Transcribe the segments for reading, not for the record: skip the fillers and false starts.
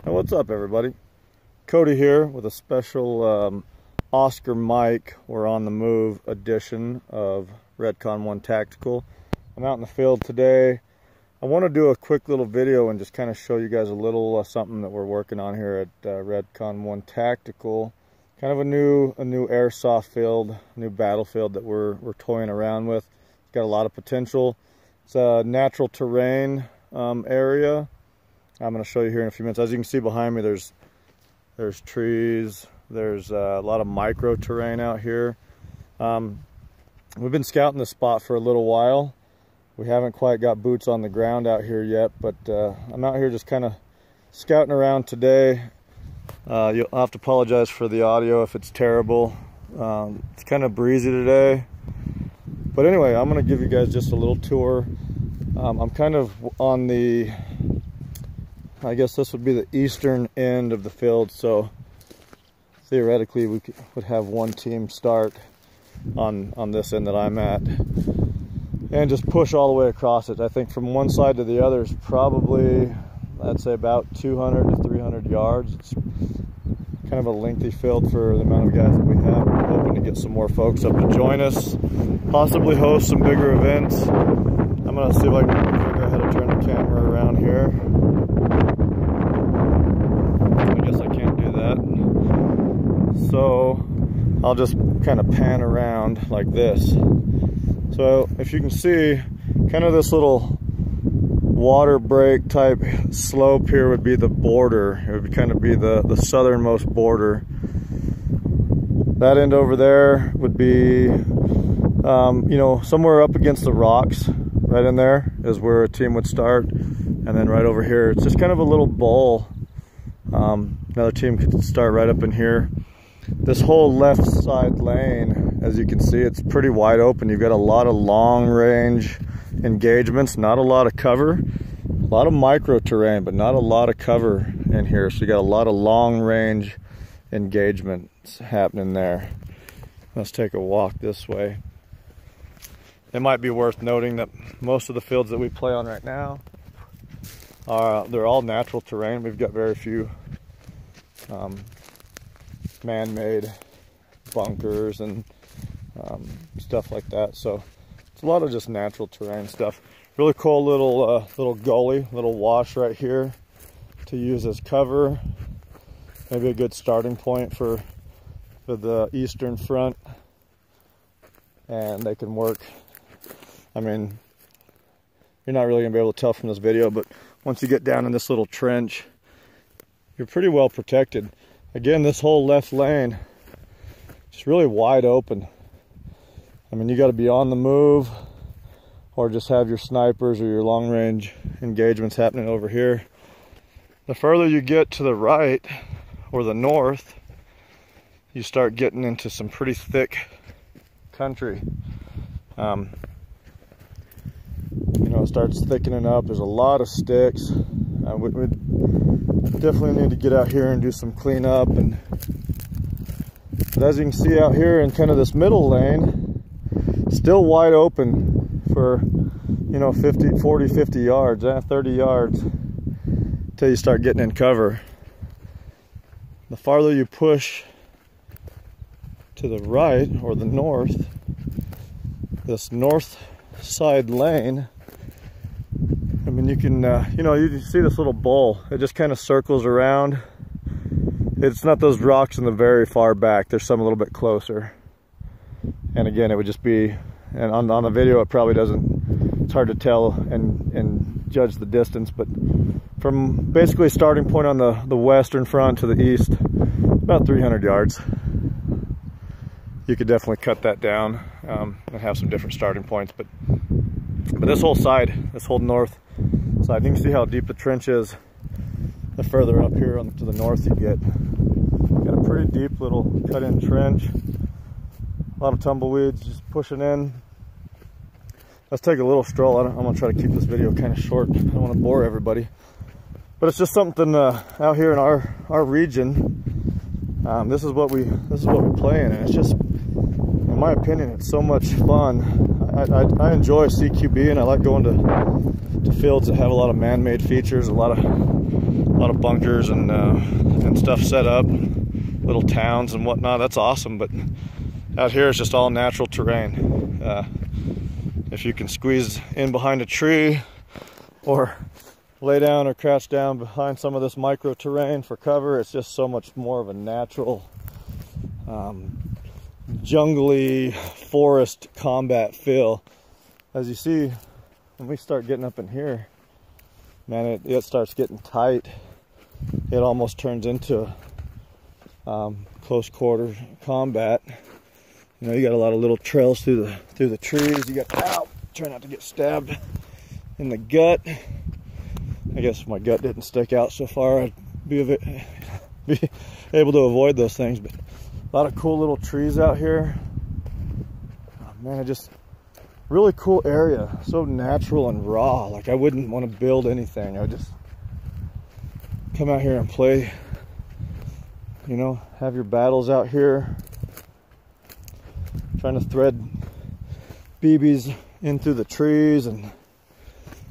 Hey, what's up, everybody? Cody here with a special Oscar Mike We're on the Move edition of Redcon 1 Tactical. I'm out in the field today. I want to do a quick little video and just kind of show you guys a little something that we're working on here at Redcon 1 Tactical. Kind of a new airsoft field, new battlefield that we're toying around with. It's got a lot of potential. It's a natural terrain area. I'm going to show you here in a few minutes. As you can see behind me, there's trees. There's a lot of micro terrain out here. We've been scouting this spot for a little while. We haven't quite got boots on the ground out here yet, but I'm out here just kind of scouting around today. You'll have to apologize for the audio if it's terrible. It's kind of breezy today. But anyway, I'm going to give you guys just a little tour. I'm kind of on the, I guess this would be the eastern end of the field, so theoretically we would have one team start on this end that I'm at and just push all the way across it. I think from one side to the other is probably, I'd say, about 200 to 300 yards. It's kind of a lengthy field for the amount of guys that we have. We're hoping to get some more folks up to join us, possibly host some bigger events. I'm going to see if I can figure out how to turn the camera around here. I guess I can't do that. So I'll just kind of pan around like this. So if you can see, kind of this little water break type slope here would be the border. It would kind of be the southernmost border. That end over there would be, you know, somewhere up against the rocks. Right in there is where a team would start. And then right over here, it's just kind of a little bowl. Another team could start right up in here. This whole left side lane, as you can see, it's pretty wide open. You've got a lot of long range engagements, not a lot of cover. A lot of micro terrain, but not a lot of cover in here. So you got a lot of long range engagements happening there. Let's take a walk this way. It might be worth noting that most of the fields that we play on right now they're all natural terrain. We've got very few man-made bunkers and stuff like that. So it's a lot of just natural terrain stuff. Really cool little gully, little wash right here to use as cover. Maybe a good starting point for the eastern front, and they can work. I mean, you're not really gonna be able to tell from this video, but once you get down in this little trench, you're pretty well protected. Again, this whole left lane, just really wide open. I mean, you gotta be on the move or just have your snipers or your long range engagements happening over here. The further you get to the right or the north, you start getting into some pretty thick country. You know, it starts thickening up. There's a lot of sticks. We definitely need to get out here and do some cleanup. But as you can see out here in kind of this middle lane, still wide open for, you know, 40, 50 yards, 30 yards until you start getting in cover. The farther you push to the right or the north, this north side lane, I mean, you can, you know, you see this little bowl. It just kind of circles around. It's not those rocks in the very far back. There's some a little bit closer. And again, it would just be, and on the video, it probably doesn't, it's hard to tell and judge the distance, but from basically starting point on the western front to the east, about 300 yards. You could definitely cut that down and have some different starting points, but this whole side, this whole north side, you can see how deep the trench is. The further up here to the north you get, got a pretty deep little cut-in trench. A lot of tumbleweeds just pushing in. Let's take a little stroll. I'm gonna try to keep this video kind of short. I don't want to bore everybody, but it's just something out here in our region. This is what we play in, and it's just, in my opinion, it's so much fun. I enjoy CQB, and I like going to fields that have a lot of man-made features, a lot of lot of bunkers and stuff set up, little towns and whatnot. That's awesome, but out here it's just all natural terrain. If you can squeeze in behind a tree or lay down or crouch down behind some of this micro terrain for cover, it's just so much more of a natural, jungly forest combat feel. As you see, when we start getting up in here, man, it starts getting tight. It almost turns into close quarter combat. You know, you got a lot of little trails through the trees. You got, ow, try not to get stabbed in the gut. I guess if my gut didn't stick out so far, I'd be able to avoid those things. But a lot of cool little trees out here. Oh, man, just really cool area. So natural and raw. Like, I wouldn't want to build anything. I would just come out here and play. You know, have your battles out here. Trying to thread BBs in through the trees, and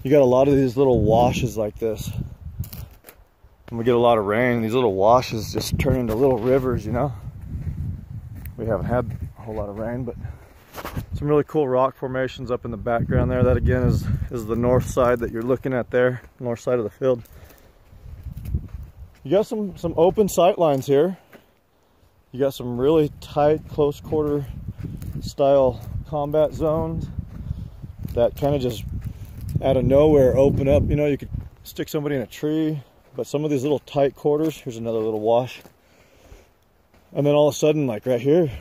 you got a lot of these little washes like this. When we get a lot of rain, these little washes just turn into little rivers, you know. We haven't had a whole lot of rain, but some really cool rock formations up in the background there. That again is the north side that you're looking at there, north side of the field. You got some open sight lines here. You got some really tight, close quarter style combat zones that kind of just out of nowhere open up. You know, you could stick somebody in a tree, but some of these little tight quarters, here's another little wash, and then all of a sudden, like right here,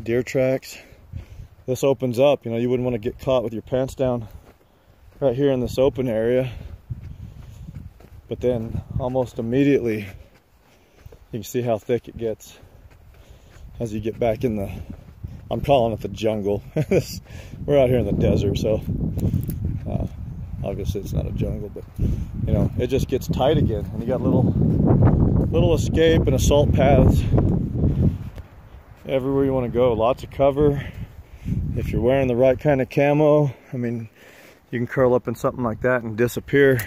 deer tracks, this opens up. You know, you wouldn't want to get caught with your pants down right here in this open area, but then almost immediately you can see how thick it gets as you get back in the, I'm calling it the jungle. We're out here in the desert, so obviously it's not a jungle, but you know, it just gets tight again, and you got little escape and assault paths everywhere you want to go. Lots of cover. If you're wearing the right kind of camo, I mean, you can curl up in something like that and disappear.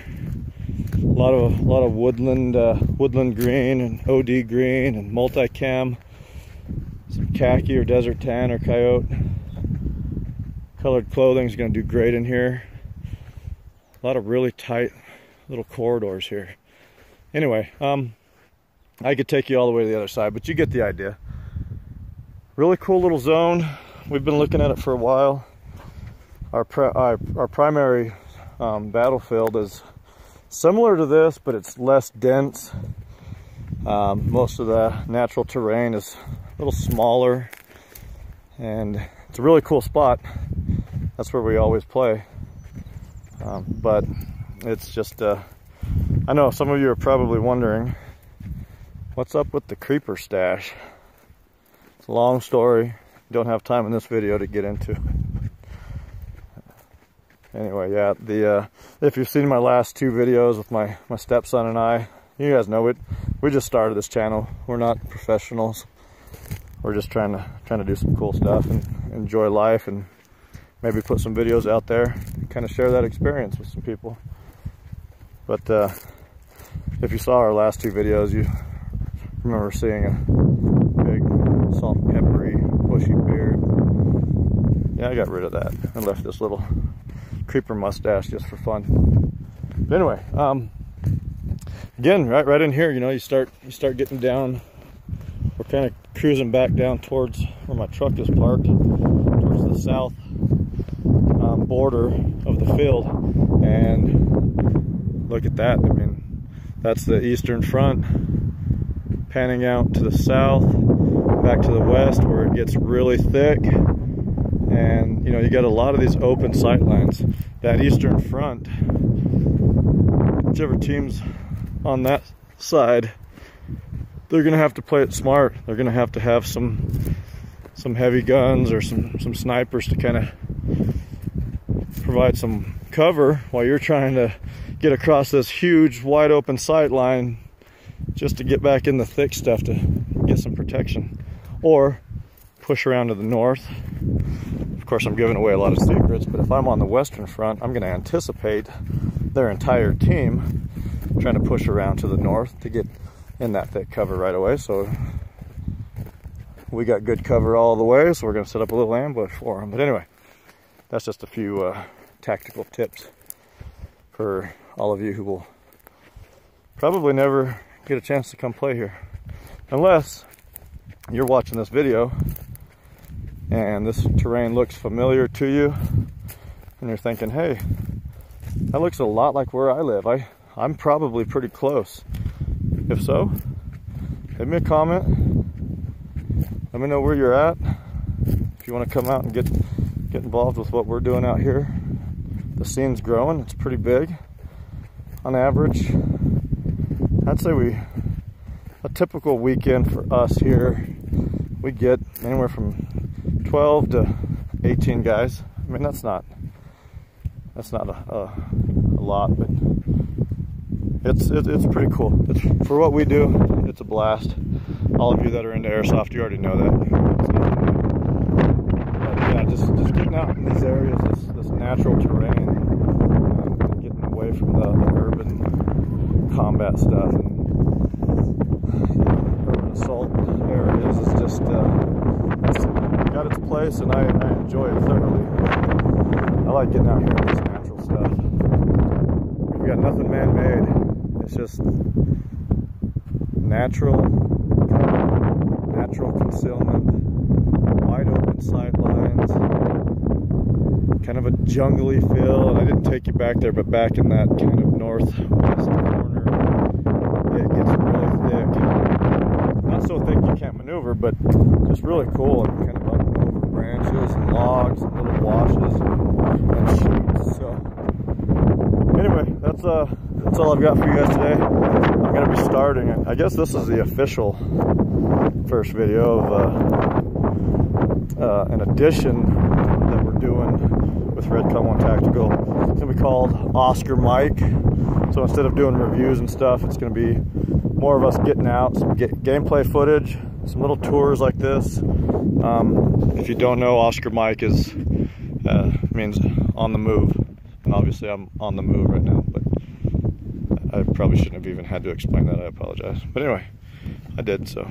A lot of woodland green and OD green and multicam. Some khaki or desert tan or coyote colored clothing is going to do great in here. A lot of really tight little corridors here. Anyway, I could take you all the way to the other side, but you get the idea. Really cool little zone. We've been looking at it for a while. Our primary battlefield is similar to this, but it's less dense. Most of the natural terrain is a little smaller, and it's a really cool spot. That's where we always play. But it's just, I know some of you are probably wondering, what's up with the creeper stash? It's a long story. Don't have time in this video to get into. Anyway, yeah, if you've seen my last two videos with my stepson and I, you guys know it. We just started this channel. We're not professionals. We're just trying to do some cool stuff and enjoy life, and maybe put some videos out there and kind of share that experience with some people. But if you saw our last two videos, you remember seeing a big salt and peppery bushy beard. Yeah, I got rid of that. I left this little creeper mustache just for fun. But anyway, again, right in here, you know, you start getting down. We're kind of cruising back down towards where my truck is parked, towards the south border of the field, and look at that. I mean, that's the eastern front, panning out to the south, back to the west, where it gets really thick. And you know, you got a lot of these open sight lines. That eastern front, whichever team's on that side, they're gonna have to play it smart. They're gonna have to have some heavy guns or some snipers to kind of provide some cover while you're trying to get across this huge wide open sight line just to get back in the thick stuff to get some protection, or push around to the north. Of course, I'm giving away a lot of secrets, but if I'm on the western front, I'm going to anticipate their entire team, trying to push around to the north to get in that thick cover right away. So we got good cover all the way, so we're going to set up a little ambush for them. But anyway, that's just a few tactical tips for all of you who will probably never get a chance to come play here, unless you're watching this video and this terrain looks familiar to you and you're thinking, hey, that looks a lot like where I live. I'm probably pretty close. If so, leave me a comment. Let me know where you're at. If you want to come out and get involved with what we're doing out here. The scene's growing. It's pretty big. On average, I'd say a typical weekend for us here, we get anywhere from 12 to 18 guys. I mean, that's not a lot, but it's pretty cool. For what we do, it's a blast. All of you that are into airsoft, you already know that. But yeah, just getting out in these areas, this natural terrain, getting away from the urban combat stuff and urban assault areas is just it's got its place, and I enjoy it thoroughly. I like getting out here in this natural stuff. We got nothing man-made. It's just natural concealment, wide open sight lines, kind of a jungly feel. And I didn't take you back there, but back in that kind of northwest corner, it gets really thick. Not so thick you can't maneuver, but just really cool, and kind of up over branches and logs and little washes and shoots. So anyway, that's all I've got for you guys today. I'm going to be starting, I guess this is the official first video of an addition that we're doing with Redcon 1 Tactical. It's going to be called Oscar Mike. So instead of doing reviews and stuff, it's going to be more of us getting out, some gameplay footage, some little tours like this. If you don't know, Oscar Mike means on the move, and obviously I'm on the move right now, but I probably shouldn't have even had to explain that. I apologize. But anyway, I did. So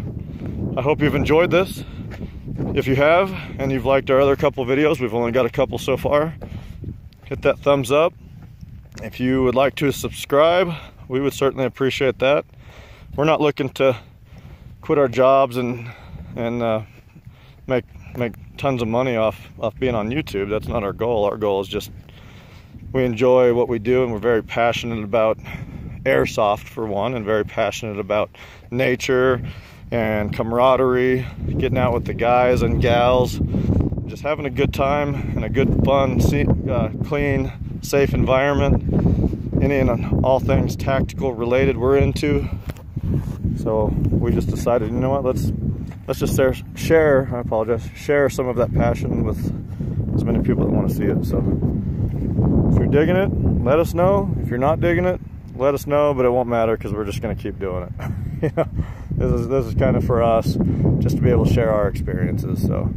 I hope you've enjoyed this. If you have, and you've liked our other couple videos, we've only got a couple so far, hit that thumbs up. If you would like to subscribe, we would certainly appreciate that. We're not looking to quit our jobs and make tons of money off being on YouTube. That's not our goal. Our goal is just, we enjoy what we do, and we're very passionate about airsoft for one, and very passionate about nature and camaraderie, getting out with the guys and gals, just having a good time in a good, fun, clean, safe environment. Any and all things tactical related we're into. So we just decided, you know what, let's just share, I apologize, share some of that passion with as many people that want to see it. So if you're digging it, let us know. If you're not digging it, let us know, but it won't matter because we're just going to keep doing it. You know, this is kind of for us, just to be able to share our experiences. So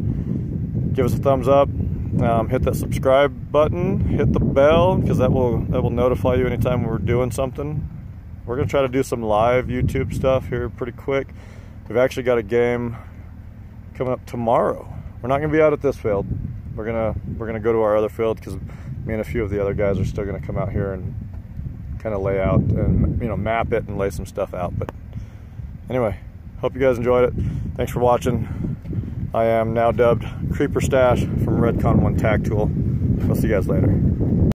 give us a thumbs up, hit that subscribe button, hit the bell, because that will notify you anytime we're doing something. We're going to try to do some live YouTube stuff here pretty quick. We've actually got a game coming up tomorrow. We're not going to be out at this field. We're gonna go to our other field, because me and a few of the other guys are still going to come out here and kind of lay out and, you know, map it and lay some stuff out. But anyway, hope you guys enjoyed it. Thanks for watching. I am now dubbed Creeper Stash from Redcon 1 Tactical. I'll see you guys later.